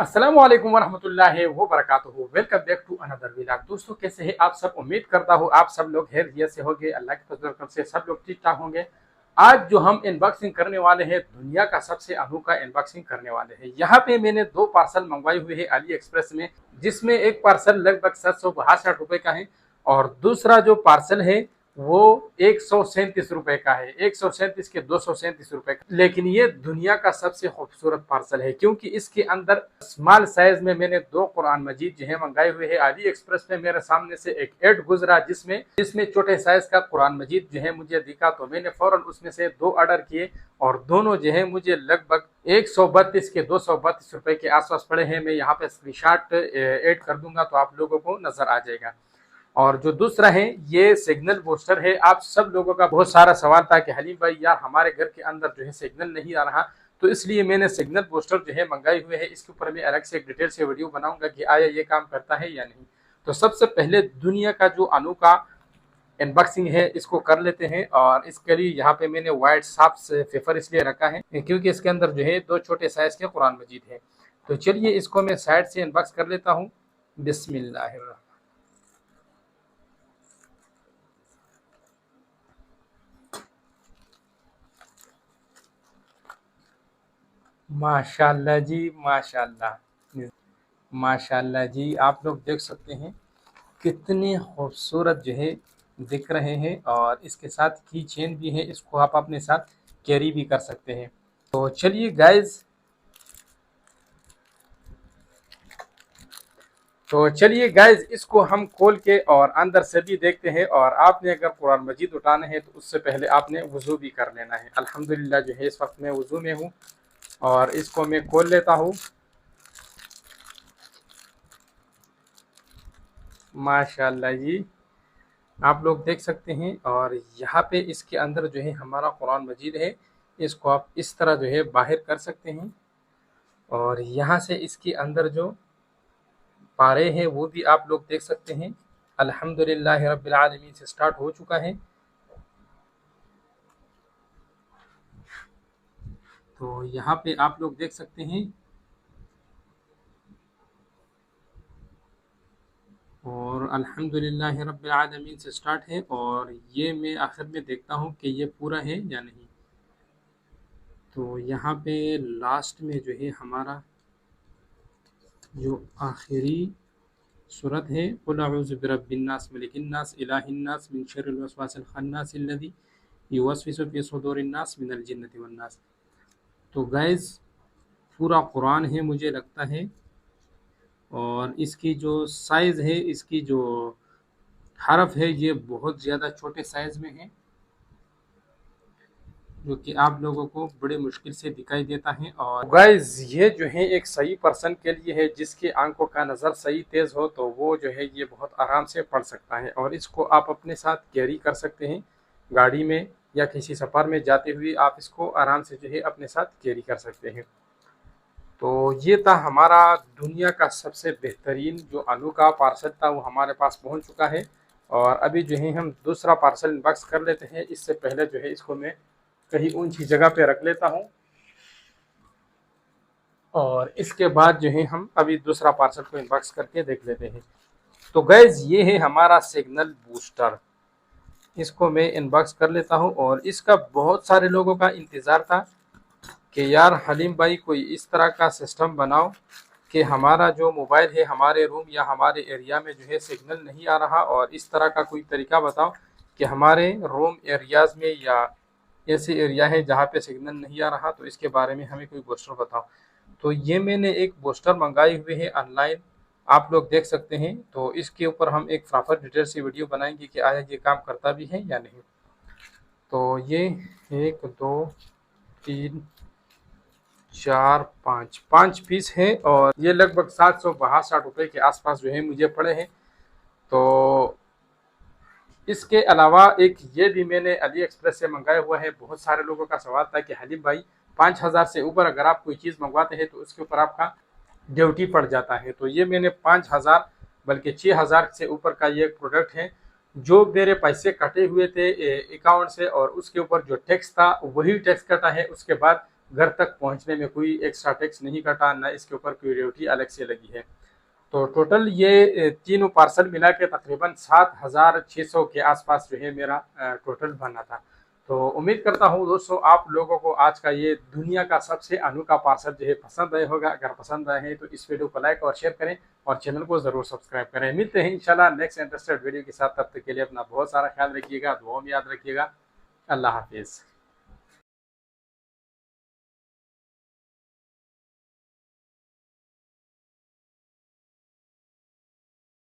अस्सलाम वालेकुम वरहमतुल्लाहि व बरकातुहू। Welcome back to another vlog. दोस्तों, कैसे हैं आप सब? उम्मीद करता हूँ आप सब लोग खैरियत से होंगे। अल्लाह के फजल करम से सब लोग ठीक ठाक होंगे। आज जो हम अनबॉक्सिंग करने वाले हैं, दुनिया का सबसे अनोखा अनबॉक्सिंग करने वाले हैं। यहाँ पे मैंने दो पार्सल मंगवाए हुए हैं अली एक्सप्रेस में, जिसमें एक पार्सल लगभग 762 का है और दूसरा जो पार्सल है वो 137 रुपए का है। 137 के 237 रुपए का। लेकिन ये दुनिया का सबसे खूबसूरत पार्सल है, क्योंकि इसके अंदर स्मॉल साइज में मैंने दो कुरान मजीद जो है मंगाए हुए हैं। अली एक्सप्रेस में मेरे सामने से एक एड गुजरा जिसमें जिसमें छोटे साइज का कुरान मजीद जो है मुझे दिखा, तो मैंने फौरन उसमें से दो ऑर्डर किए और दोनों जो है मुझे लगभग 132 के 232 रुपए के आसपास पड़े हैं। मैं यहाँ पे स्क्रीनशॉट ऐड कर दूंगा तो आप लोगों को नजर आ जाएगा। और जो दूसरा है ये सिग्नल बूस्टर है। आप सब लोगों का बहुत सारा सवाल था कि हलीम भाई यार हमारे घर के अंदर जो है सिग्नल नहीं आ रहा, तो इसलिए मैंने सिग्नल बूस्टर जो है मंगाए हुए हैं। इसके ऊपर मैं अलग से एक डिटेल से वीडियो बनाऊंगा कि आया ये काम करता है या नहीं। तो सबसे पहले दुनिया का जो अनोखा अनबॉक्सिंग है इसको कर लेते हैं। और इसके लिए यहाँ पे मैंने व्हाइट साफ से पेपर इसलिए रखा है क्योंकि इसके अंदर जो है दो छोटे साइज के कुरान मजीद है। तो चलिए इसको मैं साइड से अनबॉक्स कर लेता हूँ। बिस्मिल्लाह। माशाल्लाह जी, माशाल्लाह। माशाल्लाह जी, आप लोग देख सकते हैं कितने खूबसूरत जो है दिख रहे हैं। और इसके साथ की चेन भी है, इसको आप अपने साथ कैरी भी कर सकते हैं। तो चलिए गाइज, इसको हम खोल के और अंदर से भी देखते हैं। और आपने अगर कुरान मजीद उठाना है तो उससे पहले आपने वजू भी कर लेना है। अल्हम्दुलिल्लाह जो है इस वक्त मैं वजू में हूँ और इसको मैं खोल लेता हूँ। माशाल्लाह जी, आप लोग देख सकते हैं। और यहाँ पे इसके अंदर जो है हमारा कुरान मजीद है, इसको आप इस तरह जो है बाहर कर सकते हैं। और यहाँ से इसके अंदर जो पारे हैं वो भी आप लोग देख सकते हैं। अल्हम्दुलिल्लाह रब्बिल आलमीन से स्टार्ट हो चुका है। तो यहाँ पे आप लोग देख सकते हैं और अल्हम्दुलिल्लाह रब्बिल आलमीन से स्टार्ट है। और ये मैं आखिर में देखता हूँ कि ये पूरा है या नहीं। तो यहाँ पे लास्ट में जो है हमारा जो आखिरी सूरत है, कुल अऊज़ु बिरब्बिन्नास मलिकिन्नास इलाहिन्नास मिन शर्रिल वसवासिल खन्नास अल्लज़ी युवस्विसु फी सुदूरिन्नास मिनल जिन्नति वन्नास। तो गाइस पूरा कुरान है मुझे लगता है। और इसकी जो साइज़ है, इसकी जो हरफ है, ये बहुत ज़्यादा छोटे साइज़ में है, जो कि आप लोगों को बड़े मुश्किल से दिखाई देता है। और गाइस ये जो है एक सही पर्सन के लिए है, जिसकी आंखों का नज़र सही तेज़ हो तो वो जो है ये बहुत आराम से पढ़ सकता है। और इसको आप अपने साथ कैरी कर सकते हैं, गाड़ी में या किसी सफ़र में जाते हुए आप इसको आराम से जो है अपने साथ कैरी कर सकते हैं। तो ये था हमारा दुनिया का सबसे बेहतरीन जो अनोखा पार्सल था, वो हमारे पास पहुंच चुका है। और अभी जो है हम दूसरा पार्सल अनबॉक्स कर लेते हैं। इससे पहले जो है इसको मैं कहीं ऊंची जगह पे रख लेता हूं और इसके बाद जो है हम अभी दूसरा पार्सल को अनबॉक्स करके देख लेते हैं। तो गैस ये है हमारा सिग्नल बूस्टर, इसको मैं अनबॉक्स कर लेता हूं। और इसका बहुत सारे लोगों का इंतज़ार था कि यार हलीम भाई कोई इस तरह का सिस्टम बनाओ कि हमारा जो मोबाइल है हमारे रूम या हमारे एरिया में जो है सिग्नल नहीं आ रहा, और इस तरह का कोई तरीका बताओ कि हमारे रूम एरियाज़ में या ऐसे एरिया है जहाँ पे सिग्नल नहीं आ रहा, तो इसके बारे में हमें कोई बूस्टर बताओ। तो ये मैंने एक बूस्टर मंगाए हुए है ऑनलाइन, आप लोग देख सकते हैं। तो इसके ऊपर हम एक प्रॉपर डिटेल से वीडियो बनाएंगे कि आया ये काम करता भी है या नहीं। तो ये 1 2 3 4 5 पीस है और ये लगभग 762 रुपये के आसपास जो है मुझे पड़े हैं। तो इसके अलावा एक ये भी मैंने अली एक्सप्रेस से मंगाया हुआ है। बहुत सारे लोगों का सवाल था कि हलीम भाई 5000 से ऊपर अगर आप कोई चीज़ मंगवाते हैं तो उसके ऊपर आपका ड्यूटी पड़ जाता है। तो ये मैंने 5000 बल्कि 6000 से ऊपर का ये प्रोडक्ट है। जो मेरे पैसे कटे हुए थे अकाउंट से, और उसके ऊपर जो टैक्स था वही टैक्स कटा है। उसके बाद घर तक पहुंचने में कोई एक्स्ट्रा टैक्स नहीं कटा, ना इसके ऊपर कोई ड्यूटी अलग से लगी है। तो टोटल ये तीनों पार्सल मिला के तकरीबन 7,600 के आसपास जो है मेरा टोटल बना था। तो उम्मीद करता हूँ दोस्तों आप लोगों को आज का ये दुनिया का सबसे अनोखा पार्सल जो है पसंद आया होगा। अगर पसंद आए हैं तो इस वीडियो को लाइक और शेयर करें और चैनल को ज़रूर सब्सक्राइब करें। मिलते हैं इंशाल्लाह नेक्स्ट इंटरेस्टेड वीडियो के साथ, तब तक के लिए अपना बहुत सारा ख्याल रखिएगा, दुआ में याद रखिएगा। अल्लाह हाफिज़।